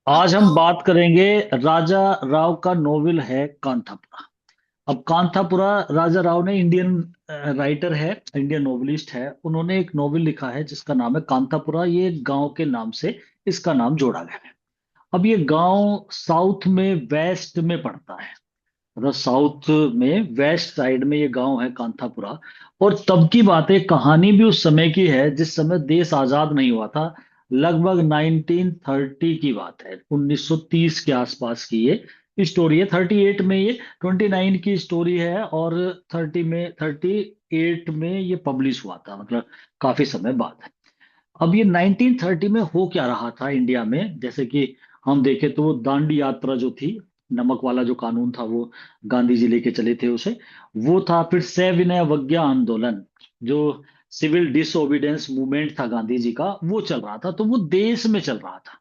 आज हम बात करेंगे। राजा राव का नोवेल है कांथापुरा। अब कांथापुरा, राजा राव ने इंडियन राइटर है, इंडियन नोवेलिस्ट है। उन्होंने एक नोवेल लिखा है जिसका नाम है कांथापुरा। ये एक गांव के नाम से इसका नाम जोड़ा गया है। अब ये गांव साउथ में, वेस्ट में पड़ता है। मतलब साउथ में वेस्ट साइड में ये गांव है कांथापुरा। और तब की बात है, कहानी भी उस समय की है जिस समय देश आजाद नहीं हुआ था। लगभग 1930 की बात है, 1930 के आसपास की ये स्टोरी है। 38 में ये 29 की स्टोरी है, और 38 में ये पब्लिश हुआ था, मतलब काफी समय बाद है। अब ये 1930 में हो क्या रहा था इंडिया में, जैसे कि हम देखें तो वो दांडी यात्रा जो थी, नमक वाला जो कानून था वो गांधी जी लेके चले थे उसे। वो था, फिर सविनय अवज्ञा आंदोलन, जो सिविल डिसोबीडियंस मूवमेंट था गांधी जी का, वो चल रहा था। तो वो देश में चल रहा था।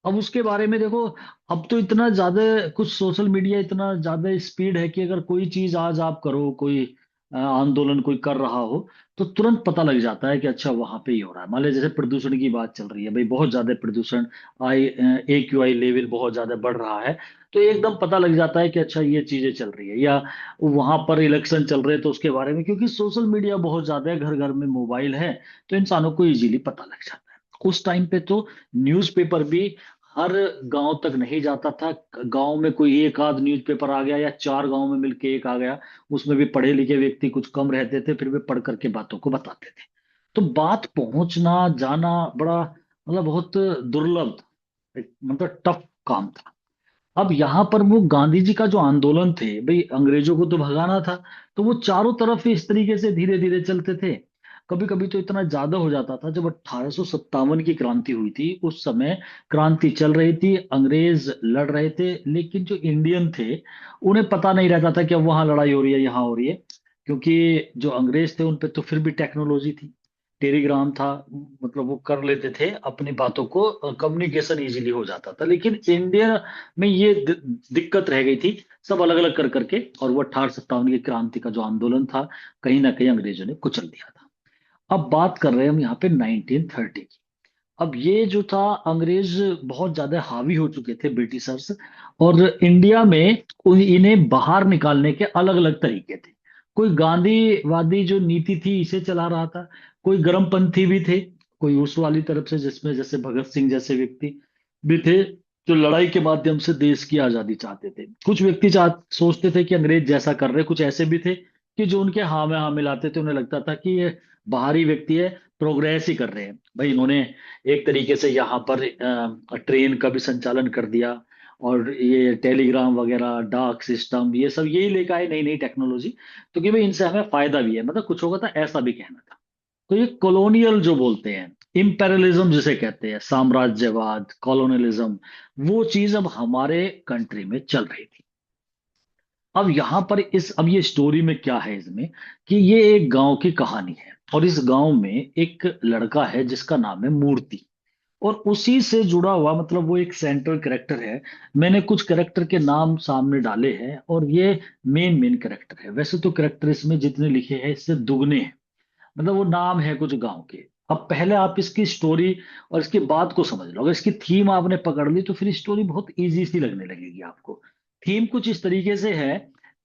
अब उसके बारे में देखो, अब तो इतना ज्यादा कुछ सोशल मीडिया, इतना ज्यादा स्पीड है कि अगर कोई चीज आज आप करो, कोई आंदोलन कोई कर रहा हो, तो तुरंत पता लग जाता है कि अच्छा वहां पे ही हो रहा है। मान लीजिए जैसे प्रदूषण की बात चल रही है, भाई बहुत ज्यादा प्रदूषण, आई AQI लेवल बहुत ज्यादा बढ़ रहा है, तो एकदम पता लग जाता है कि अच्छा ये चीजें चल रही है। या वहां पर इलेक्शन चल रहे हैं तो उसके बारे में, क्योंकि सोशल मीडिया बहुत ज्यादा है, घर घर में मोबाइल है, तो इंसानों को इजीली पता लग जाता है। उस टाइम पे तो न्यूज़पेपर भी हर गांव तक नहीं जाता था। गांव में कोई एक आध न्यूज़पेपर आ गया, या चार गांव में मिलके एक आ गया, उसमें भी पढ़े लिखे व्यक्ति कुछ कम रहते थे, फिर वे पढ़ करके बातों को बताते थे। तो बात पहुंचना जाना बड़ा, मतलब बहुत दुर्लभ, मतलब टफ काम था। अब यहाँ पर वो गांधी जी का जो आंदोलन थे, भाई अंग्रेजों को तो भगाना था, तो वो चारों तरफ इस तरीके से धीरे धीरे चलते थे। कभी कभी तो इतना ज्यादा हो जाता था, जब 1857 की क्रांति हुई थी उस समय क्रांति चल रही थी, अंग्रेज लड़ रहे थे, लेकिन जो इंडियन थे उन्हें पता नहीं रहता था कि अब वहां लड़ाई हो रही है, यहाँ हो रही है। क्योंकि जो अंग्रेज थे उन पे तो फिर भी टेक्नोलॉजी थी, टेलीग्राम था, मतलब वो कर लेते थे अपनी बातों को, कम्युनिकेशन इजीली हो जाता था। लेकिन इंडिया में ये दिक्कत रह गई थी, सब अलग अलग कर करके। और वो 1857 की क्रांति का जो आंदोलन था, कहीं ना कहीं अंग्रेजों ने कुचल दिया था। अब बात कर रहे हैं हम यहाँ पे 1930 की। अब ये जो था, अंग्रेज बहुत ज्यादा हावी हो चुके थे, ब्रिटिशर्स। और इंडिया में इन्हें बाहर निकालने के अलग अलग तरीके थे। कोई गांधीवादी जो नीति थी इसे चला रहा था, कोई गर्मपंथी भी थे, कोई उस वाली तरफ से जिसमें जैसे भगत सिंह जैसे व्यक्ति भी थे, जो लड़ाई के माध्यम से देश की आजादी चाहते थे। कुछ व्यक्ति सोचते थे कि अंग्रेज जैसा कर रहे। कुछ ऐसे भी थे कि जो उनके हाँ में हाँ मिलाते थे, उन्हें लगता था कि ये बाहरी व्यक्ति है, प्रोग्रेस ही कर रहे हैं। भाई इन्होंने एक तरीके से यहाँ पर ट्रेन का भी संचालन कर दिया, और ये टेलीग्राम वगैरह, डाक सिस्टम, ये सब यही लेकर आए, नई नई टेक्नोलॉजी। तो कि भाई इनसे हमें फायदा भी है, मतलब कुछ होगा था, ऐसा भी कहना था। तो ये कॉलोनियल जो बोलते हैं, इंपेरलिज्म जिसे कहते हैं, साम्राज्यवाद, कॉलोनियलिज्म, वो चीज अब हमारे कंट्री में चल रही थी। अब यहाँ पर अब ये स्टोरी में क्या है इसमें, कि ये एक गांव की कहानी है, और इस गांव में एक लड़का है जिसका नाम है मूर्ति। और उसी से जुड़ा हुआ, मतलब वो एक सेंट्रल कैरेक्टर है। मैंने कुछ कैरेक्टर के नाम सामने डाले हैं, और ये मेन मेन कैरेक्टर है। वैसे तो कैरेक्टर इसमें जितने लिखे हैं इससे दुगने हैं, मतलब वो नाम है कुछ गांव के। अब पहले आप इसकी स्टोरी और इसकी बात को समझ लो। अगर इसकी थीम आपने पकड़ ली तो फिर स्टोरी बहुत इजी सी लगने लगेगी आपको। थीम कुछ इस तरीके से है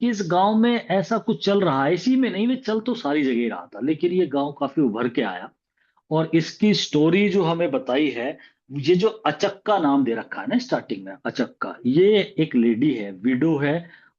कि इस गांव में ऐसा कुछ चल रहा है, इसी में नहीं, में चल तो सारी जगह ही रहा था, लेकिन ये गांव काफी उभर के आया। और इसकी स्टोरी जो हमें बताई है, ये जो अचक्का नाम दे रखा है ना स्टार्टिंग में, अचक्का, ये एक लेडी है, विडो है,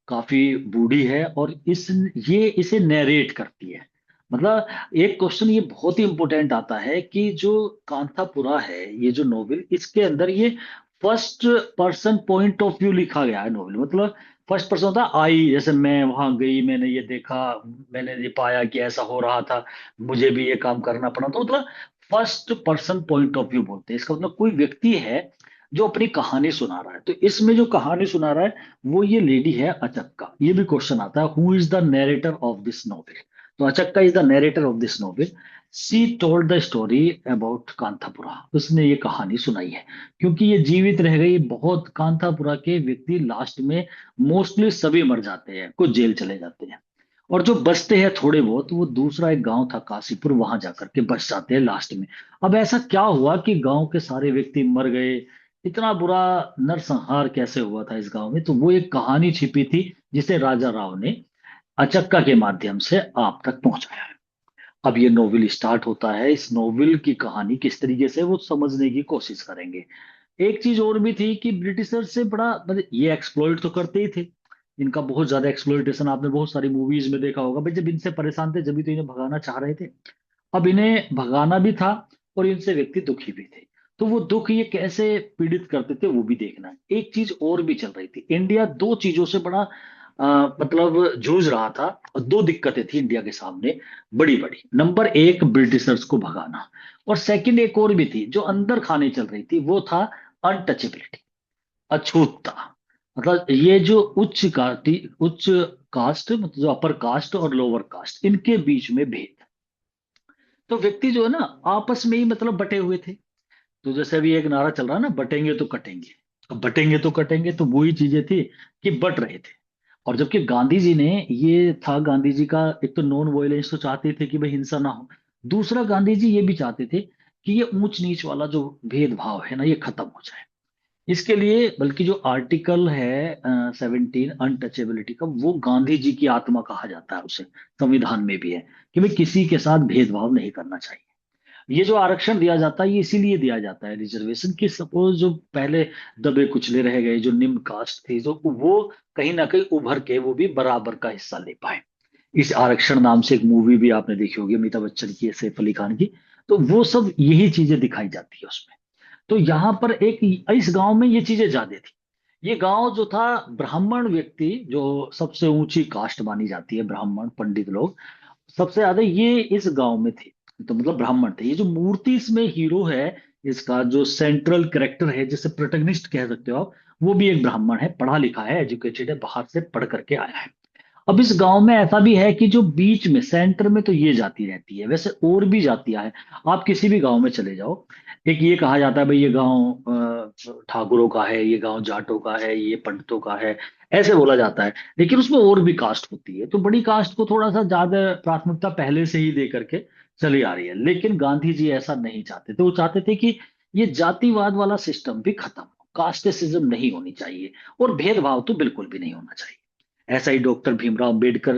काफी बूढ़ी है, और ये इसे नैरेट करती है। मतलब एक क्वेश्चन ये बहुत ही इंपॉर्टेंट आता है कि जो कांथापुरा है, ये जो नोवेल, इसके अंदर ये first person point of view लिखा गया है नोवेल। मतलब फर्स्ट पर्सन होता है आई, जैसे मैं वहां गई, मैंने ये देखा, मैंने ये पाया कि ऐसा हो रहा था, मुझे भी ये काम करना पड़ा। तो मतलब first person point of view बोलते हैं। इसका मतलब कोई व्यक्ति है जो अपनी कहानी सुना रहा है। तो इसमें जो कहानी सुना रहा है वो ये लेडी है अचक्का। ये भी क्वेश्चन आता है, who is the narrator of this novel. तो Achakka is the narrator of this novel. She told the story about Kanthapura. उसने ये कहानी सुनाई है, क्योंकि ये जीवित रह गई। बहुत कांथापुरा के व्यक्ति लास्ट में मोस्टली सभी मर जाते हैं, कुछ जेल चले जाते हैं, और जो बचते हैं थोड़े बहुत, वो दूसरा एक गांव था काशीपुर, वहां जाकर के बच जाते हैं लास्ट में। अब ऐसा क्या हुआ कि गांव के सारे व्यक्ति मर गए, इतना बुरा नरसंहार कैसे हुआ था इस गांव में, तो वो एक कहानी छिपी थी जिसे राजा राव ने अचक्का के माध्यम से आप तक पहुंचाया है। अब ये नोवेल स्टार्ट होता है, इस नोवेल की कहानी किस तरीके से वो समझने की कोशिश करेंगे। एक चीज और भी थी कि ब्रिटिशर से बड़ा मतलब ये एक्सप्लॉइट तो करते ही थे, इनका बहुत ज्यादा एक्सप्लॉइटेशन आपने बहुत सारी मूवीज में देखा होगा भाई, जब इनसे परेशान थे जब भी तो इन्हें भगाना चाह रहे थे। अब इन्हें भगाना भी था और इनसे व्यक्ति दुखी भी थे, तो वो दुख ये कैसे पीड़ित करते थे वो भी देखना है। एक चीज और भी चल रही थी, इंडिया दो चीजों से बड़ा मतलब जूझ रहा था, और दो दिक्कतें थी इंडिया के सामने बड़ी बड़ी। नंबर एक, ब्रिटिशर्स को भगाना, और सेकंड एक और भी थी जो अंदर खाने चल रही थी, वो था अनटचेबिलिटी, अछूतता। मतलब ये जो उच्च कास्ट, मतलब जो अपर कास्ट और लोअर कास्ट, इनके बीच में भेद। तो व्यक्ति जो है ना आपस में ही मतलब बटे हुए थे। तो जैसे अभी एक नारा चल रहा है ना, बटेंगे तो कटेंगे। अब बटेंगे तो कटेंगे, तो वही चीजें थी कि बट रहे थे। और जबकि गांधी जी ने, ये था गांधी जी का, एक तो नॉन वायलेंस तो चाहते थे कि भाई हिंसा ना हो, दूसरा गांधी जी ये भी चाहते थे कि ये ऊंच नीच वाला जो भेदभाव है ना ये खत्म हो जाए। इसके लिए बल्कि जो आर्टिकल है 17 अनटचेबिलिटी का, वो गांधी जी की आत्मा कहा जाता है उसे, संविधान में भी है कि भाई किसी के साथ भेदभाव नहीं करना चाहिए। ये जो आरक्षण दिया जाता है ये इसीलिए दिया जाता है, रिजर्वेशन, की सपोज जो पहले दबे कुचले रह गए, जो निम्न कास्ट थी, तो वो कहीं ना कहीं उभर के वो भी बराबर का हिस्सा ले पाए। इस आरक्षण नाम से एक मूवी भी आपने देखी होगी, अमिताभ बच्चन की, सैफ अली खान की। तो वो सब यही चीजें दिखाई जाती है उसमें। तो यहाँ पर एक, इस गांव में ये चीजें ज्यादा थी। ये गांव जो था, ब्राह्मण व्यक्ति जो सबसे ऊंची कास्ट मानी जाती है, ब्राह्मण पंडित लोग सबसे ज्यादा ये इस गांव में थे। तो मतलब ब्राह्मण थे। ये जो मूर्ति इसमें हीरो है, इसका जो सेंट्रल कैरेक्टर है, जिसे प्रोटेगनिस्ट कह सकते हो आप, वो भी एक ब्राह्मण है, पढ़ा लिखा है, एजुकेटेड है, बाहर से पढ़ करके आया है। अब इस गांव में ऐसा भी है कि जो बीच में सेंटर में तो ये जाति रहती है, वैसे और भी जातियां हैं। आप किसी भी गांव में चले जाओ, एक ये कहा जाता है भाई ये गांव ठाकुरों का है, ये गांव जाटों का है, ये पंडितों का है, ऐसे बोला जाता है। लेकिन उसमें और भी कास्ट होती है, तो बड़ी कास्ट को थोड़ा सा ज्यादा प्राथमिकता पहले से ही दे करके चली आ रही है। लेकिन गांधी जी ऐसा नहीं चाहते थे, वो चाहते थे कि ये जातिवाद वाला सिस्टम भी खत्म हो, कास्टिसिज्म नहीं होनी चाहिए, और भेदभाव तो बिल्कुल भी नहीं होना चाहिए। ऐसा ही डॉक्टर भीमराव अंबेडकर,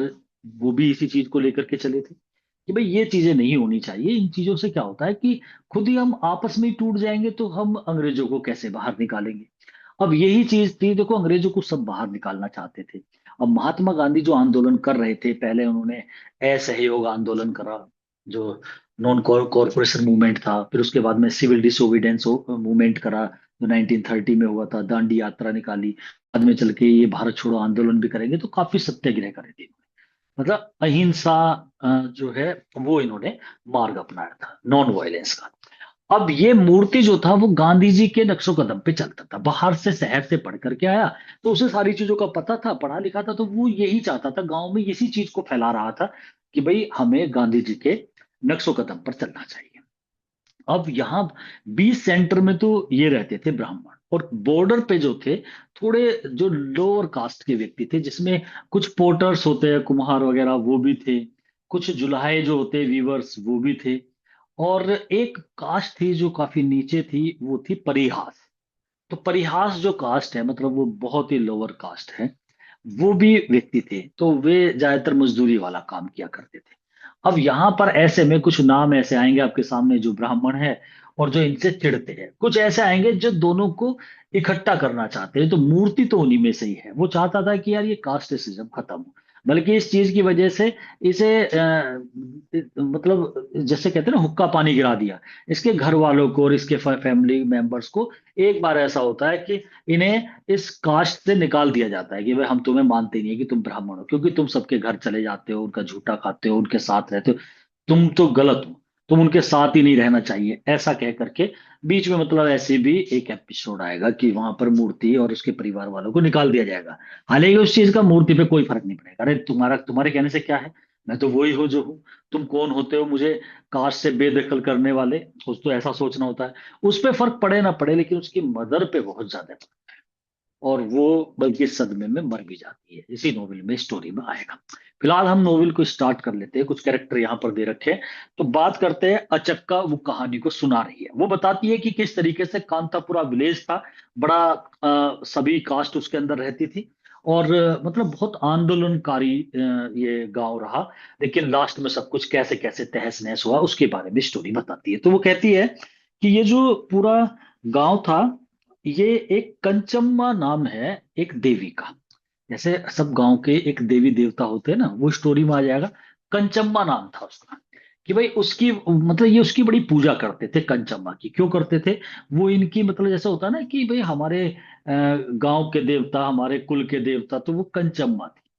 वो भी इसी चीज को लेकर के चले थे कि भाई ये चीजें नहीं होनी चाहिए। इन चीजों से क्या होता है कि खुद ही हम आपस में ही टूट जाएंगे, तो हम अंग्रेजों को कैसे बाहर निकालेंगे। अब यही चीज थी, देखो अंग्रेजों को सब बाहर निकालना चाहते थे। अब महात्मा गांधी जो आंदोलन कर रहे थे, पहले उन्होंने असहयोग आंदोलन करा, जो नॉन कॉरपोरेशन मूवमेंट था, फिर उसके बाद में सिविल डिसोबीडियंस मूवमेंट करा जो 1930 में हुआ था, दांडी यात्रा निकाली, बाद में चल के ये भारत छोड़ो आंदोलन भी करेंगे, तो काफी सत्याग्रह करे थे। मतलब अहिंसा जो है वो इन्होंने मार्ग अपनाया था, नॉन वायलेंस का। अब ये मूर्ति जो था वो गांधी जी के नक्शो कदम पे चलता था, बाहर से शहर से पढ़ करके आया, तो उसे सारी चीजों का पता था, पढ़ा लिखा था, तो वो यही चाहता था, गांव में इसी चीज को फैला रहा था कि भाई हमें गांधी जी के नक्शो कदम पर चलना चाहिए। अब यहाँ 20 सेंटर में तो ये रहते थे ब्राह्मण, और बॉर्डर पे जो थे थोड़े जो लोअर कास्ट के व्यक्ति थे, जिसमें कुछ पोर्टर्स होते हैं, कुम्हार वगैरह, वो भी थे, कुछ जुलाहे जो होते वीवर्स वो भी थे, और एक कास्ट थी जो काफी नीचे थी, वो थी परिहास। तो परिहास जो कास्ट है, मतलब वो बहुत ही लोअर कास्ट है, वो भी व्यक्ति थे, तो वे ज्यादातर मजदूरी वाला काम किया करते थे। अब यहाँ पर ऐसे में कुछ नाम ऐसे आएंगे आपके सामने जो ब्राह्मण है और जो इनसे चिढ़ते हैं, कुछ ऐसे आएंगे जो दोनों को इकट्ठा करना चाहते हैं। तो मूर्ति तो उन्हीं में से ही है, वो चाहता था कि यार ये कास्टिसिज्म खत्म हो, बल्कि इस चीज की वजह से इसे मतलब जैसे कहते हैं ना, हुक्का पानी गिरा दिया इसके घर वालों को और इसके फैमिली मेंबर्स को। एक बार ऐसा होता है कि इन्हें इस कास्ट से निकाल दिया जाता है कि भाई हम तुम्हें मानते नहीं है कि तुम ब्राह्मण हो, क्योंकि तुम सबके घर चले जाते हो, उनका झूठा खाते हो, उनके साथ रहते हो, तुम तो गलत हो, तुम उनके साथ ही नहीं रहना चाहिए, ऐसा कह करके बीच में मतलब ऐसे भी एक एपिसोड आएगा कि वहां पर मूर्ति और उसके परिवार वालों को निकाल दिया जाएगा। हालांकि उस चीज का मूर्ति पे कोई फर्क नहीं पड़ेगा, अरे तुम्हारा तुम्हारे कहने से क्या है, मैं तो वही हूँ जो हूँ, तुम कौन होते हो मुझे कास्ट से बेदखल करने वाले। उस तो ऐसा सोचना होता है। उस पे फर्क पड़े ना पड़े, लेकिन उसकी मदर पे बहुत ज्यादा। और वो बल्कि सदमे में मर भी जाती है। इसी नोवेल में, स्टोरी में आएगा। फिलहाल हम नोवेल को स्टार्ट कर लेते हैं। कुछ कैरेक्टर यहाँ पर दे रखे हैं। तो बात करते हैं अचक्का, वो कहानी को सुना रही है। वो बताती है कि किस तरीके से कांतापुरा विलेज था, बड़ा सभी कास्ट उसके अंदर रहती थी। और मतलब बहुत आंदोलनकारी ये गांव रहा। लेकिन लास्ट में सब कुछ कैसे कैसे तहस नहस हुआ, उसके बारे में स्टोरी बताती है। तो वो कहती है कि ये जो पूरा गांव था, ये एक कंचम्मा नाम है, एक देवी का। जैसे सब गांव के एक देवी देवता होते हैं ना, वो स्टोरी में आ जाएगा। कंचम्मा नाम था उसका। कि भाई उसकी मतलब ये उसकी बड़ी पूजा करते थे। कंचम्मा की क्यों करते थे? वो इनकी मतलब जैसा होता है ना कि भाई हमारे गांव के देवता, हमारे कुल के देवता, तो वो कंचम्मा थी।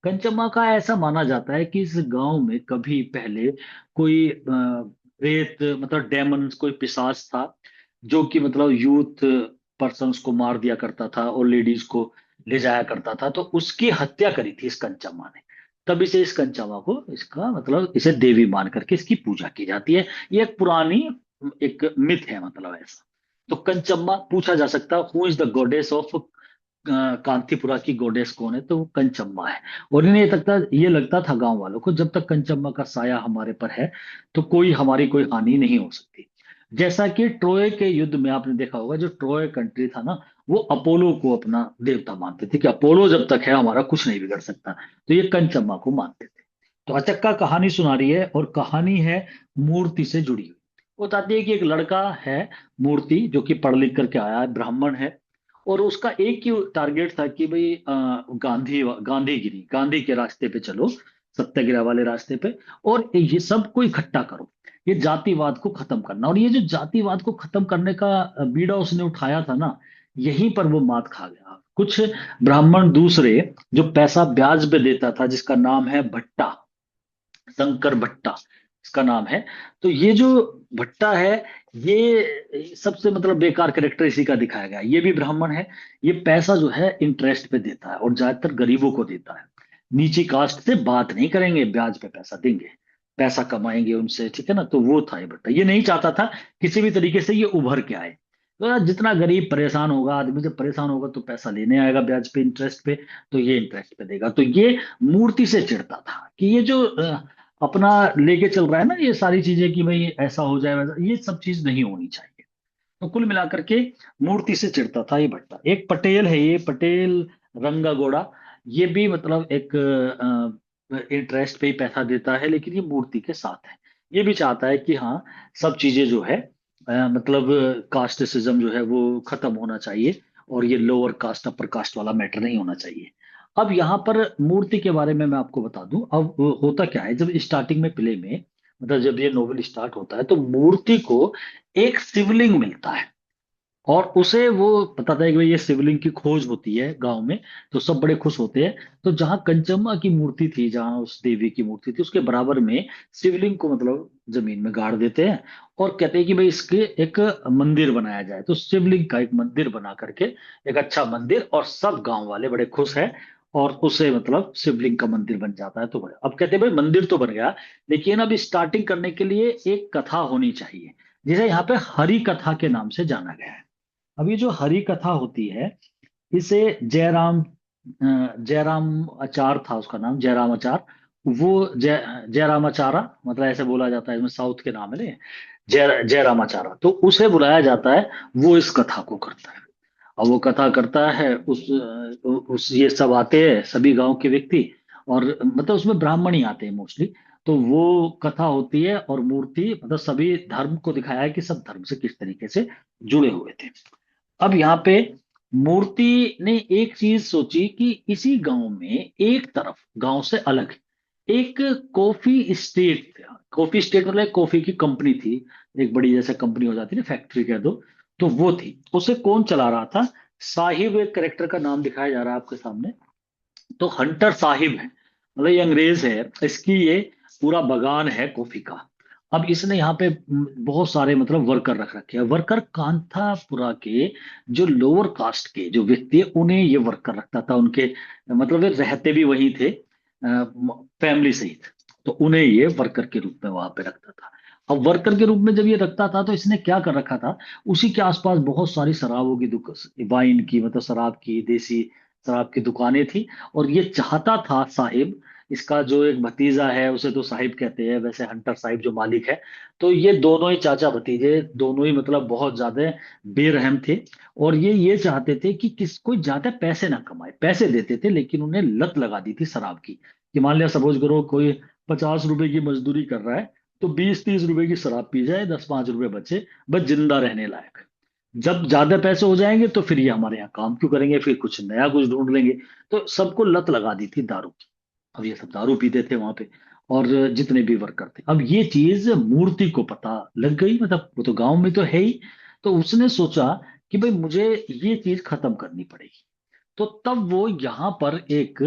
कंचम्मा का ऐसा माना जाता है कि इस गांव में कभी पहले कोई प्रेत, मतलब डेमन, कोई पिशाच था, जो कि मतलब यूथ पर्सन्स को मार दिया करता था और लेडीज को ले जाया करता था। तो उसकी हत्या करी थी इस कंचम्मा ने। तब इसे, इस कंचम्मा को, इसका मतलब इसे देवी मान करके इसकी पूजा की जाती है। ये एक पुरानी एक मिथ है, मतलब ऐसा। तो कंचम्मा पूछा जा सकता है, who is the goddess of Kanthapura की गॉडेस कौन है? तो वो कंचम्मा है। और इन्हें ये लगता था गांव वालों को, जब तक कंचम्मा का साया हमारे पर है तो कोई हमारी कोई हानि नहीं हो सकती। जैसा कि ट्रोय के युद्ध में आपने देखा होगा, जो ट्रोय कंट्री था ना, वो अपोलो को अपना देवता मानते थे कि अपोलो जब तक है हमारा कुछ नहीं बिगड़ सकता। तो ये कंचम्मा को मानते थे। तो अचक्का कहानी सुना रही है, और कहानी है मूर्ति से जुड़ी हुई। वो बताती है कि एक लड़का है, मूर्ति, जो कि पढ़ लिख करके आया है, ब्राह्मण है। और उसका एक ही टारगेट था कि भाई गांधी के रास्ते पे चलो, सत्याग्रह वाले रास्ते पे। और ये सबको इकट्ठा करो, ये जातिवाद को खत्म करना। और ये जो जातिवाद को खत्म करने का बीड़ा उसने उठाया था ना, यहीं पर वो मात खा गया। कुछ ब्राह्मण दूसरे, जो पैसा ब्याज पे देता था, जिसका नाम है भट्टा, शंकर भट्टा इसका नाम है। तो ये जो भट्टा है, ये सबसे मतलब बेकार कैरेक्टर इसी का दिखाया गया है। ये भी ब्राह्मण है। ये पैसा जो है इंटरेस्ट पे देता है, और ज्यादातर गरीबों को देता है। नीची कास्ट से बात नहीं करेंगे, ब्याज पे पैसा देंगे, पैसा कमाएंगे उनसे, ठीक है ना। तो वो था ये भट्टा। ये नहीं चाहता था किसी भी तरीके से ये उभर के आए। तो यार, जितना गरीब परेशान होगा, आदमी जब परेशान होगा तो पैसा लेने आएगा ब्याज पे, इंटरेस्ट पे। तो ये इंटरेस्ट पे देगा। तो ये मूर्ति से चिढ़ता था कि ये जो अपना लेके चल रहा है ना, ये सारी चीजें, कि भाई ऐसा हो जाए वैसा, ये सब चीज नहीं होनी चाहिए। तो कुल मिलाकर के मूर्ति से चिढ़ता था ये भट्टा। एक पटेल है, ये पटेल रंगा घोड़ा। ये भी मतलब एक इंटरेस्ट पे ही पैसा देता है, लेकिन ये मूर्ति के साथ है। ये भी चाहता है कि हाँ, सब चीजें जो है मतलब कास्टिसिज्म जो है वो खत्म होना चाहिए, और ये लोअर कास्ट अपर कास्ट वाला मैटर नहीं होना चाहिए। अब यहाँ पर मूर्ति के बारे में मैं आपको बता दूं। अब होता क्या है, जब स्टार्टिंग में प्ले में, मतलब जब ये नोवेल स्टार्ट होता है, तो मूर्ति को एक शिवलिंग मिलता है। और उसे वो बताता है कि भाई ये शिवलिंग की खोज होती है गांव में। तो सब बड़े खुश होते हैं। तो जहां कंचम्मा की मूर्ति थी, जहां उस देवी की मूर्ति थी, उसके बराबर में शिवलिंग को मतलब जमीन में गाड़ देते हैं। और कहते हैं कि भाई इसके एक मंदिर बनाया जाए। तो शिवलिंग का एक मंदिर बना करके, एक अच्छा मंदिर, और सब गांव वाले बड़े खुश हैं। और उसे मतलब शिवलिंग का मंदिर बन जाता है। तो बड़े, अब कहते हैं भाई मंदिर तो बन गया, लेकिन अब स्टार्टिंग करने के लिए एक कथा होनी चाहिए, जिसे यहाँ पे हरि कथा के नाम से जाना गया है। अब ये जो हरि कथा होती है, इसे जयराम आचार था उसका नाम, जयराम आचार। वो जयराम आचारा, मतलब ऐसे बोला जाता है, इसमें साउथ के नाम है ना। जयराम आचारा, तो उसे बुलाया जाता है। वो इस कथा को करता है। अब वो कथा करता है, उस ये सब आते हैं, सभी गांव के व्यक्ति। और मतलब उसमें ब्राह्मण ही आते हैं मोस्टली। तो वो कथा होती है, और मूर्ति, मतलब सभी धर्म को दिखाया है कि सब धर्म से किस तरीके से जुड़े हुए थे। अब यहाँ पे मूर्ति ने एक चीज सोची कि इसी गांव में, एक तरफ गांव से अलग, एक कॉफी स्टेट था। कॉफी स्टेट मतलब एक कॉफी की कंपनी थी। एक बड़ी जैसे कंपनी हो जाती है ना, फैक्ट्री कह दो। तो वो थी। उसे कौन चला रहा था? साहिब, एक करेक्टर का नाम दिखाया जा रहा है आपके सामने। तो हंटर साहिब है, मतलब ये अंग्रेज है। इसकी ये पूरा बगान है कॉफी का। अब इसने यहाँ पे बहुत सारे मतलब वर्कर रख रखे हैं। वर्कर कांथापुरा के जो लोअर कास्ट के जो व्यक्ति है, उन्हें ये वर्कर रखता था। उनके मतलब वे रहते भी वहीं थे, फैमिली सहित। तो उन्हें ये वर्कर के रूप में वहां पे रखता था। अब वर्कर के रूप में जब ये रखता था तो इसने क्या कर रखा था, उसी के आसपास बहुत सारी शराबों की दुकान, वाइन की मतलब शराब की, देसी शराब की दुकानें थी। और ये चाहता था साहिब, इसका जो एक भतीजा है उसे तो साहिब कहते हैं वैसे, हंटर साहिब जो मालिक है, तो ये दोनों ही चाचा भतीजे, दोनों ही मतलब बहुत ज्यादा बेरहम थे। और ये चाहते थे कि किस कोई ज्यादा पैसे ना कमाए, पैसे देते थे लेकिन उन्हें लत लगा दी थी शराब की, कि मान लिया सपोज करो कोई 50 रुपए की मजदूरी कर रहा है, तो 20-30 रुपए की शराब पी जाए, 10-5 रुपए बचे, बस जिंदा रहने लायक। जब ज्यादा पैसे हो जाएंगे तो फिर ये हमारे यहाँ काम क्यों करेंगे, फिर कुछ नया कुछ ढूंढ लेंगे। तो सबको लत लगा दी थी दारू की। अब ये सब दारू पीते थे वहां पे, और जितने भी वर्कर थे। अब ये चीज मूर्ति को पता लग गई, मतलब वो तो गांव में तो है ही। तो उसने सोचा कि भाई मुझे ये चीज खत्म करनी पड़ेगी। तो तब वो यहाँ पर एक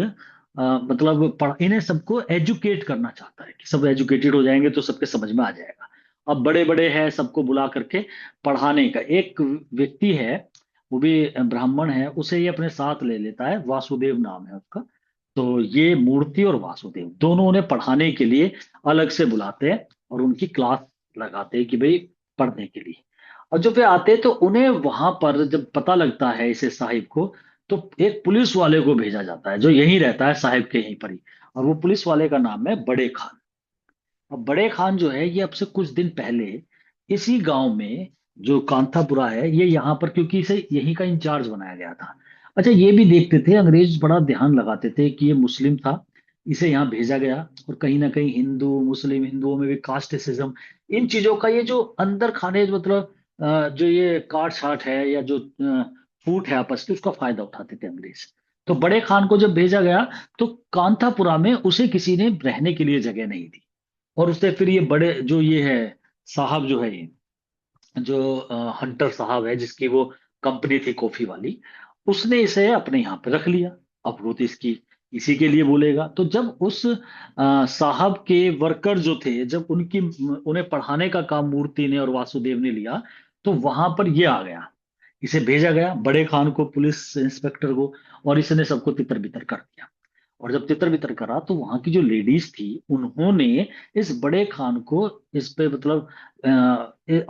मतलब इन्हें सबको एजुकेट करना चाहता है कि सब एजुकेटेड हो जाएंगे तो सबके समझ में आ जाएगा। अब बड़े बड़े हैं, सबको बुला करके पढ़ाने का एक व्यक्ति है, वो भी ब्राह्मण है, उसे ये अपने साथ ले लेता है, वासुदेव नाम है उसका। तो ये मूर्ति और वासुदेव दोनों उन्हें पढ़ाने के लिए अलग से बुलाते हैं, और उनकी क्लास लगाते हैं कि भाई पढ़ने के लिए। और जब वे आते हैं तो उन्हें वहां पर जब पता लगता है इसे साहिब को, तो एक पुलिस वाले को भेजा जाता है जो यहीं रहता है साहिब के यहीं पर ही। और वो पुलिस वाले का नाम है बड़े खान। अब बड़े खान जो है ये अब से कुछ दिन पहले इसी गांव में, जो कांथापुरा है, ये यहाँ पर क्योंकि इसे यहीं का इंचार्ज बनाया गया था। अच्छा, ये भी देखते थे अंग्रेज, बड़ा ध्यान लगाते थे कि ये मुस्लिम था, इसे यहाँ भेजा गया। और कहीं ना कहीं हिंदू मुस्लिम, हिंदुओं में भी कास्टिसिज्म, इन चीजों का ये जो अंदर खाने मतलब जो ये काट छाट है या जो फूट है आपस की, उसका फायदा उठाते थे अंग्रेज। तो बड़े खान को जब भेजा गया, तो कांथापुरा में उसे किसी ने रहने के लिए जगह नहीं दी। और उससे फिर ये बड़े जो ये है साहब जो है, ये जो हंटर साहब है जिसकी वो कंपनी थी कॉफी वाली, उसने इसे अपने यहाँ पे रख लिया। अब वो तो इसकी इसी के लिए बोलेगा। तो जब उस साहब के वर्कर जो थे, जब उनकी उन्हें पढ़ाने का काम मूर्ति ने और वासुदेव ने लिया, तो वहां पर ये आ गया, इसे भेजा गया बड़े खान को, पुलिस इंस्पेक्टर को, और इसने सबको तितर बितर कर दिया। और जब तितर बितर करा तो वहां की जो लेडीज थी, उन्होंने इस बड़े खान को इस पे मतलब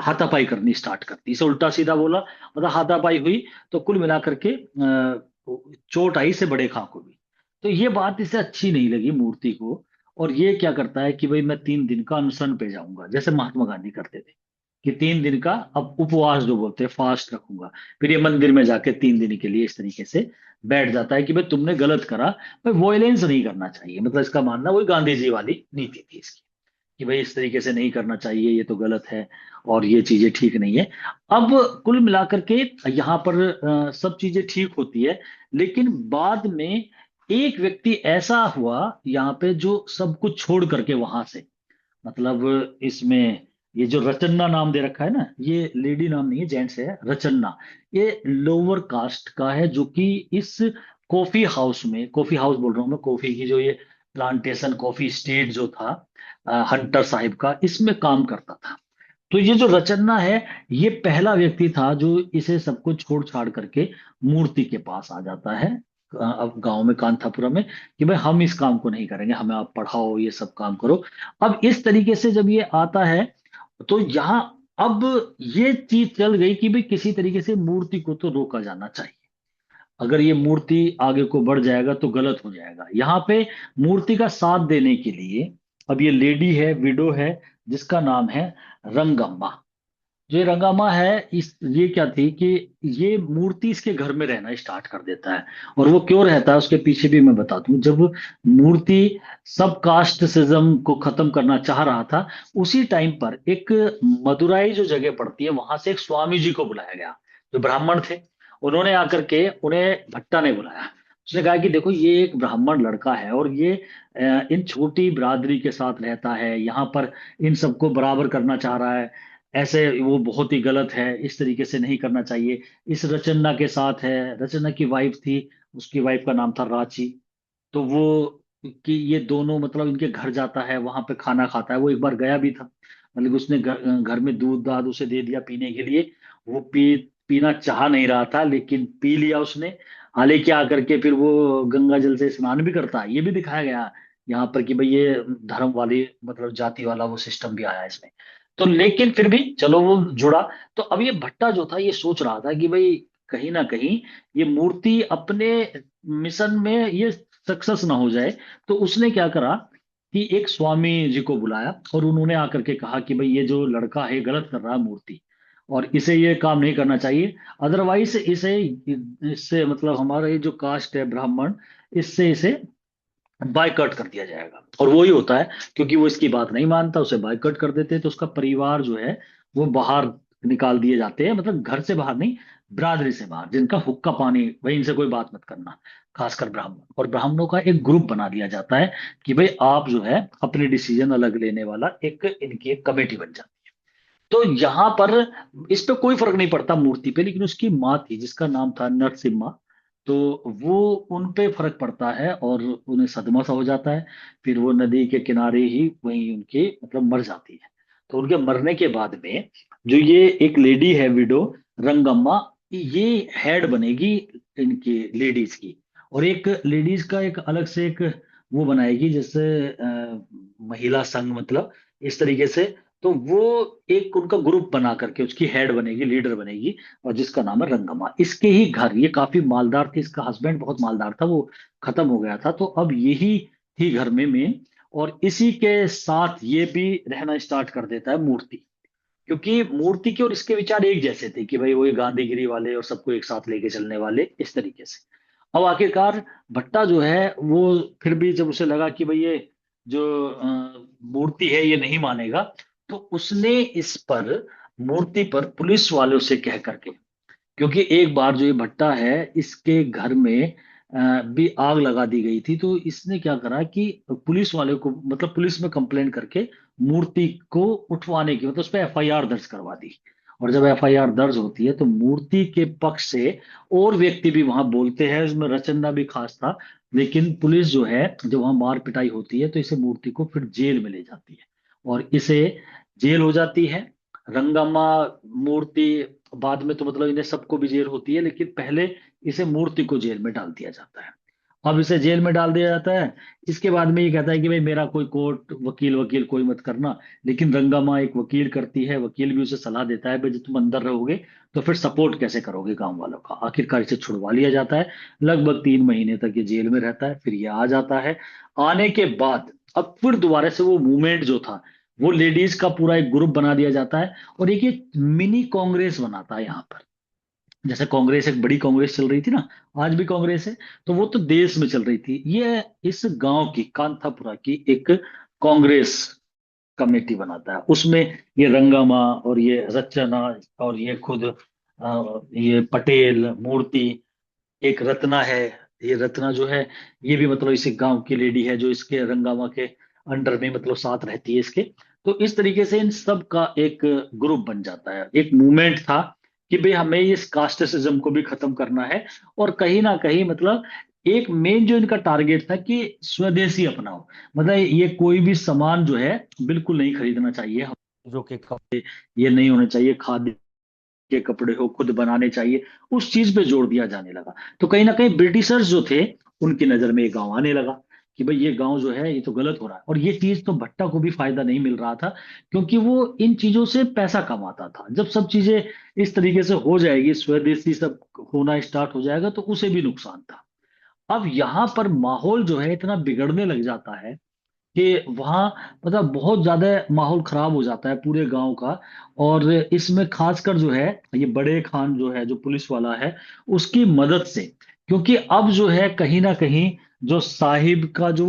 हाथापाई करनी स्टार्ट कर दी। इसे उल्टा सीधा बोला, मतलब हाथापाई हुई। तो कुल मिलाकर के चोट आई से बड़े खां को भी। तो ये बात इसे अच्छी नहीं लगी मूर्ति को। और ये क्या करता है कि भाई मैं 3 दिन का अनशन पे जाऊंगा, जैसे महात्मा गांधी करते थे, कि 3 दिन का अब उपवास जो बोलते हैं, फास्ट रखूंगा। फिर ये मंदिर में जाके 3 दिन के लिए इस तरीके से बैठ जाता है कि भाई तुमने गलत करा, भाई वॉयलेंस नहीं करना चाहिए, मतलब इसका मानना वही गांधी जी वाली नीति थी इसकी, कि भाई इस तरीके से नहीं करना चाहिए, ये तो गलत है और ये चीजें ठीक नहीं है। अब कुल मिलाकर के यहाँ पर सब चीजें ठीक होती है। लेकिन बाद में एक व्यक्ति ऐसा हुआ यहाँ पे जो सब कुछ छोड़ करके वहां से, मतलब इसमें ये जो रचन्ना नाम दे रखा है ना, ये लेडी नाम नहीं है, जेंट्स है रचन्ना। ये लोअर कास्ट का है, जो कि इस कॉफी हाउस में, कॉफी हाउस बोल रहा हूँ मैं, कॉफी की जो ये प्लांटेशन कॉफी स्टेट जो था हंटर साहिब का, इसमें काम करता था। तो ये जो रचन्ना है, ये पहला व्यक्ति था जो इसे सब कुछ छोड़ छाड़ करके मूर्ति के पास आ जाता है, अब गांव में कांथापुरा में, कि भाई हम इस काम को नहीं करेंगे, हमें आप पढ़ाओ, ये सब काम करो। अब इस तरीके से जब ये आता है, तो यहाँ अब ये चीज चल गई कि भाई किसी तरीके से मूर्ति को तो रोका जाना चाहिए। अगर ये मूर्ति आगे को बढ़ जाएगा तो गलत हो जाएगा। यहाँ पे मूर्ति का साथ देने के लिए अब ये लेडी है, विडो है, जिसका नाम है रंगम्मा। जो ये रंगम्मा है, इस ये क्या थी कि ये मूर्ति इसके घर में रहना स्टार्ट कर देता है। और वो क्यों रहता है उसके पीछे भी मैं बता दूं। जब मूर्ति सब कास्टिसिज्म को खत्म करना चाह रहा था, उसी टाइम पर एक मदुराई जो जगह पड़ती है, वहां से एक स्वामी जी को बुलाया गया, जो ब्राह्मण थे। उन्होंने आकर के उन्हें भट्टा ने बुलाया। उसने कहा कि देखो, ये एक ब्राह्मण लड़का है और ये इन छोटी बिरादरी के साथ रहता है, यहाँ पर इन सबको बराबर करना चाह रहा है, ऐसे वो बहुत ही गलत है, इस तरीके से नहीं करना चाहिए। इस रचन्ना के साथ है, रचन्ना की वाइफ थी, उसकी वाइफ का नाम था रांची। तो वो कि ये दोनों मतलब इनके घर जाता है, वहां पे खाना खाता है। वो एक बार गया भी था, मतलब उसने घर में दूध दाद उसे दे दिया पीने के लिए। वो पीना चाह नहीं रहा था, लेकिन पी लिया उसने। हालांकि आकर के फिर वो गंगा जल से स्नान भी करता है, ये भी दिखाया गया यहाँ पर कि भाई ये धर्म वाली मतलब जाति वाला वो सिस्टम भी आया है इसमें। तो लेकिन फिर भी चलो वो जुड़ा। तो अब ये भट्टा जो था ये सोच रहा था कि भाई कहीं ना कहीं ये मूर्ति अपने मिशन में ये सक्सेस ना हो जाए। तो उसने क्या करा कि एक स्वामी जी को बुलाया और उन्होंने आकर के कहा कि भाई ये जो लड़का है गलत कर रहा है मूर्ति, और इसे ये काम नहीं करना चाहिए। अदरवाइज इसे इससे मतलब हमारा ये जो कास्ट है ब्राह्मण, इससे इसे बायकॉट कर दिया जाएगा। और वो ही होता है, क्योंकि वो इसकी बात नहीं मानता उसे बायकॉट कर देते हैं, तो उसका परिवार जो है वो बाहर निकाल दिए जाते हैं, मतलब घर से बाहर नहीं, बिरादरी से बाहर, जिनका हुक्का पानी भाई इनसे कोई बात मत करना, खासकर ब्राह्मण। और ब्राह्मणों का एक ग्रुप बना दिया जाता है कि भाई आप जो है अपने डिसीजन अलग लेने वाला एक इनकी एक कमेटी बन जाती है। तो यहाँ पर इस पे कोई फर्क नहीं पड़ता मूर्ति पे, लेकिन उसकी माँ थी जिसका नाम था नरसिम्हा। तो वो उन पे फर्क पड़ता है और उन्हें सदमा सा हो जाता है। फिर वो नदी के किनारे ही वहीं उनके मतलब मर जाती है। तो उनके मरने के बाद में जो ये एक लेडी है विडो, रंगम्मा, ये हेड बनेगी इनकी लेडीज की। और एक लेडीज का एक अलग से एक वो बनाएगी, जैसे महिला संघ मतलब, इस तरीके से। तो वो एक उनका ग्रुप बना करके उसकी हेड बनेगी, लीडर बनेगी, और जिसका नाम है रंगम्मा। इसके ही घर, ये काफी मालदार थी, इसका हस्बैंड बहुत मालदार था, वो खत्म हो गया था, तो अब यही थी घर में मेन। और इसी के साथ ये भी रहना स्टार्ट कर देता है मूर्ति, क्योंकि मूर्ति के और इसके विचार एक जैसे थे कि भाई वही गांधीगिरी वाले और सबको एक साथ लेके चलने वाले, इस तरीके से। अब आखिरकार भट्टा जो है वो फिर भी जब उसे लगा कि भाई ये जो मूर्ति है ये नहीं मानेगा, तो उसने इस पर, मूर्ति पर पुलिस वालों से कह करके, क्योंकि एक बार जो ये भट्टा है इसके घर में भी आग लगा दी गई थी, तो इसने क्या करा कि पुलिस वाले को मतलब पुलिस में कंप्लेन करके मूर्ति को उठवाने की मतलब उस पर एफआईआर दर्ज करवा दी। और जब एफआईआर दर्ज होती है तो मूर्ति के पक्ष से और व्यक्ति भी वहां बोलते हैं, उसमें रचन्ना भी खास था। लेकिन पुलिस जो है जब वहां मार पिटाई होती है तो इसे मूर्ति को फिर जेल में ले जाती है, और इसे जेल हो जाती है। रंगम्मा, मूर्ति, बाद में तो मतलब इन्हें सबको भी जेल होती है, लेकिन पहले इसे मूर्ति को जेल में डाल दिया जाता है। अब इसे जेल में डाल दिया जाता है। इसके बाद में ये कहता है कि भाई मेरा कोई कोर्ट वकील वकील कोई मत करना। लेकिन रंगम्मा एक वकील करती है, वकील भी उसे सलाह देता है भाई जब तुम अंदर रहोगे तो फिर सपोर्ट कैसे करोगे गांव वालों का। आखिरकार इसे छुड़वा लिया जाता है। लगभग 3 महीने तक ये जेल में रहता है, फिर ये आ जाता है। आने के बाद अब फिर दोबारा से वो मूवमेंट जो था, वो लेडीज का पूरा एक ग्रुप बना दिया जाता है, और एक ये मिनी कांग्रेस बनाता है यहाँ पर। जैसे कांग्रेस एक बड़ी कांग्रेस चल रही थी ना, आज भी कांग्रेस है, तो वो तो देश में चल रही थी, ये इस गांव की कांथापुरा की एक कांग्रेस कमेटी बनाता है। उसमें ये रंगामा और ये रचना और ये खुद ये पटेल, मूर्ति, एक रत्ना है। ये रत्ना जो है ये भी मतलब इसी गांव की लेडी है जो इसके रंगावा के अंडर में मतलब साथ रहती है इसके। तो इस तरीके से इन सब का एक ग्रुप बन जाता है, एक मूवमेंट था कि भाई हमें इस कास्टिसिज्म को भी खत्म करना है। और कहीं ना कहीं मतलब एक मेन जो इनका टारगेट था कि स्वदेशी अपनाओ, मतलब ये कोई भी सामान जो है बिल्कुल नहीं खरीदना चाहिए, जो कि कपड़े ये नहीं होने चाहिए, खाद्य के कपड़े हो खुद बनाने चाहिए, उस चीज पे जोर दिया जाने लगा। तो कहीं ना कहीं ब्रिटिशर्स जो थे उनकी नजर में ये गांव आने लगा कि भाई ये गांव जो है ये तो गलत हो रहा है। और ये चीज तो भट्टा को भी फायदा नहीं मिल रहा था, क्योंकि वो इन चीजों से पैसा कमाता था। जब सब चीजें इस तरीके से हो जाएगी, स्वदेशी सब होना स्टार्ट हो जाएगा, तो उसे भी नुकसान था। अब यहाँ पर माहौल जो है इतना बिगड़ने लग जाता है कि वहाँ मतलब बहुत ज्यादा माहौल खराब हो जाता है पूरे गांव का। और इसमें खासकर जो है ये बड़े खान जो है जो पुलिस वाला है उसकी मदद से, क्योंकि अब जो है कहीं ना कहीं जो साहिब का जो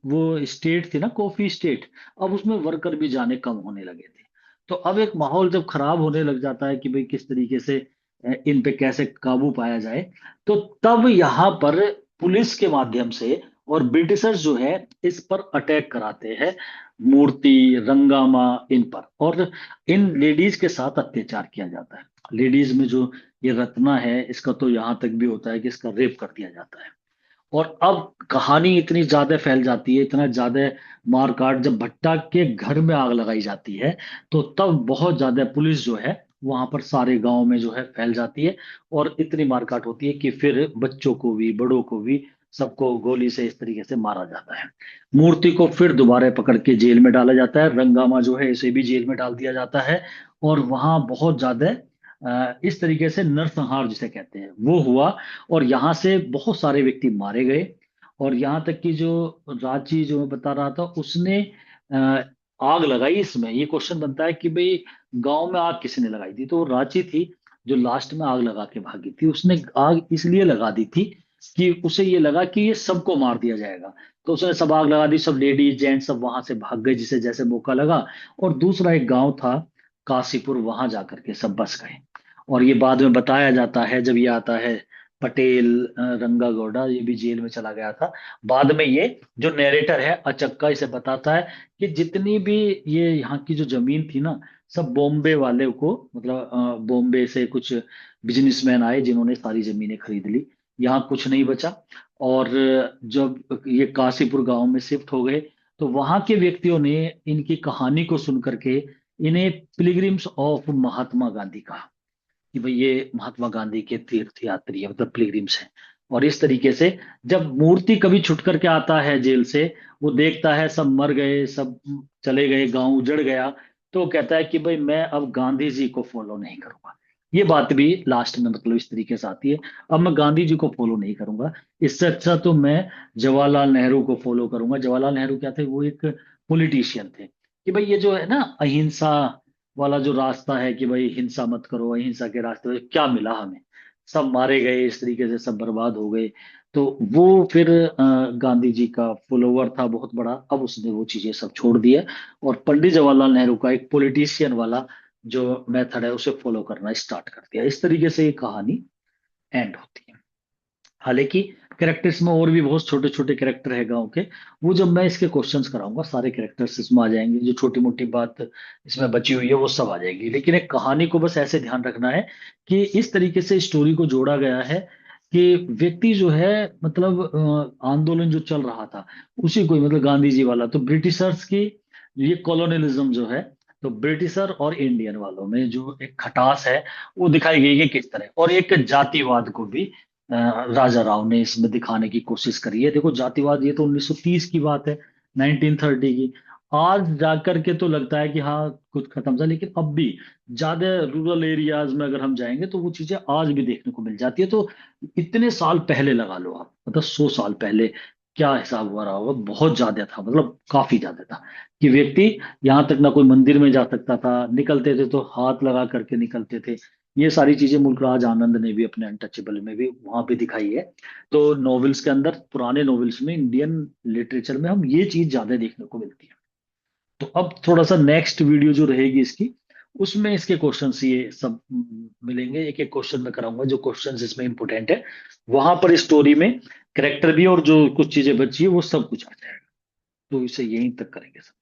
वो स्टेट थी ना, कॉफी स्टेट, अब उसमें वर्कर भी जाने कम होने लगे थे। तो अब एक माहौल जब खराब होने लग जाता है कि भाई किस तरीके से इन पे कैसे काबू पाया जाए, तो तब यहाँ पर पुलिस के माध्यम से और ब्रिटिशर्स जो है इस पर अटैक कराते हैं, मूर्ति, रंगामा, इन पर। और इन लेडीज के साथ अत्याचार किया जाता है। लेडीज में जो ये रत्ना है इसका तो यहाँ तक भी होता है कि इसका रेप कर दिया जाता है। और अब कहानी इतनी ज्यादा फैल जाती है, इतना ज्यादा मारकाट, जब भट्टा के घर में आग लगाई जाती है तो तब बहुत ज्यादा पुलिस जो है वहां पर सारे गांव में जो है फैल जाती है। और इतनी मारकाट होती है कि फिर बच्चों को भी बड़ों को भी सबको गोली से इस तरीके से मारा जाता है। मूर्ति को फिर दोबारा पकड़ के जेल में डाला जाता है, रंगामा जो है इसे भी जेल में डाल दिया जाता है। और वहां बहुत ज्यादा इस तरीके से नरसंहार जिसे कहते हैं वो हुआ। और यहाँ से बहुत सारे व्यक्ति मारे गए। और यहाँ तक कि जो रांची जो मैं बता रहा था उसने अ, आग लगाई। इसमें ये क्वेश्चन बनता है कि भाई गांव में आग किसने लगाई थी, तो वो रांची थी जो लास्ट में आग लगा के भागी थी। उसने आग इसलिए लगा दी थी कि उसे ये लगा कि ये सबको मार दिया जाएगा। तो उसने सब आग लगा दी, सब लेडीज जेंट्स सब वहां से भाग गए जिसे जैसे मौका लगा। और दूसरा एक गांव था काशीपुर, वहां जाकर के सब बस गए। और ये बाद में बताया जाता है जब ये आता है पटेल रंगा गौड़ा ये भी जेल में चला गया था। बाद में ये जो नरेटर है अचक्का इसे बताता है कि जितनी भी ये यहाँ की जो जमीन थी ना, सब बॉम्बे वाले को मतलब बॉम्बे से कुछ बिजनेसमैन आए जिन्होंने सारी जमीनें खरीद ली। यहाँ कुछ नहीं बचा। और जब ये काशीपुर गांव में शिफ्ट हो गए तो वहां के व्यक्तियों ने इनकी कहानी को सुन करके इन्हें पिलग्रिम्स ऑफ महात्मा गांधी कहा कि भाई ये महात्मा गांधी के तीर्थ यात्री है, मतलब पिलग्रिम्स हैं। और इस तरीके से जब मूर्ति कभी छुट करके आता है जेल से, वो देखता है सब मर गए, सब चले गए, गांव उजड़ गया, तो वो कहता है कि भाई मैं अब गांधी जी को फॉलो नहीं करूंगा। ये बात भी लास्ट में मतलब इस तरीके से आती है, अब मैं गांधी जी को फॉलो नहीं करूंगा, इससे अच्छा तो मैं जवाहरलाल नेहरू को फॉलो करूंगा। जवाहरलाल नेहरू क्या थे, वो एक पॉलिटिशियन थे कि भाई ये जो है ना अहिंसा वाला जो रास्ता है कि भाई हिंसा मत करो, अहिंसा के रास्ते में क्या मिला हमें, सब मारे गए इस तरीके से, सब बर्बाद हो गए। तो वो फिर गांधी जी का फॉलोवर था बहुत बड़ा, अब उसने वो चीजें सब छोड़ दिया और पंडित जवाहरलाल नेहरू का एक पॉलिटिशियन वाला जो मेथड है उसे फॉलो करना स्टार्ट कर दिया। इस तरीके से ये कहानी एंड होती है। हालांकि कैरेक्टर्स में और भी बहुत छोटे छोटे कैरेक्टर है गांव के, वो जब मैं इसके क्वेश्चंस कराऊंगा सारे कैरेक्टर्स इसमें आ जाएंगे, जो छोटी मोटी बात इसमें बची हुई है वो सब आ जाएगी। लेकिन एक कहानी को बस ऐसे ध्यान रखना है कि इस तरीके से स्टोरी को जोड़ा गया है कि व्यक्ति जो है मतलब आंदोलन जो चल रहा था उसी को मतलब गांधी जी वाला, तो ब्रिटिशर्स की ये कॉलोनियलिज्म जो है, तो ब्रिटिशर और इंडियन वालों में जो एक खटास है वो दिखाई गई है किस तरह। और एक जातिवाद को भी राजा राव ने इसमें दिखाने की कोशिश करी है। देखो जातिवाद ये तो 1930 की बात है, 1930 की। आज जाकर के तो लगता है कि हाँ कुछ खत्म था, लेकिन अब भी ज्यादा रूरल एरियाज में अगर हम जाएंगे तो वो चीजें आज भी देखने को मिल जाती है। तो इतने साल पहले लगा लो आप, मतलब 100 साल पहले क्या हिसाब हुआ रहा होगा, बहुत ज्यादा था, मतलब काफी ज्यादा था कि व्यक्ति यहाँ तक ना कोई मंदिर में जा सकता था, निकलते थे तो हाथ लगा करके निकलते थे। ये सारी चीजें मुल्कराज आनंद ने भी अपने अनटचेबल में भी वहां पे दिखाई है। तो नॉवेल्स के अंदर, पुराने नॉवेल्स में, इंडियन लिटरेचर में हम ये चीज ज्यादा देखने को मिलती है। तो अब थोड़ा सा नेक्स्ट वीडियो जो रहेगी इसकी, उसमें इसके क्वेश्चंस ये सब मिलेंगे। एक एक क्वेश्चन मैं कराऊंगा, जो क्वेश्चंस इसमें इंपोर्टेंट है वहां पर स्टोरी में करेक्टर भी और जो कुछ चीजें बची है वो सब कुछ आ जाएगा। तो इसे यहीं तक करेंगे सब।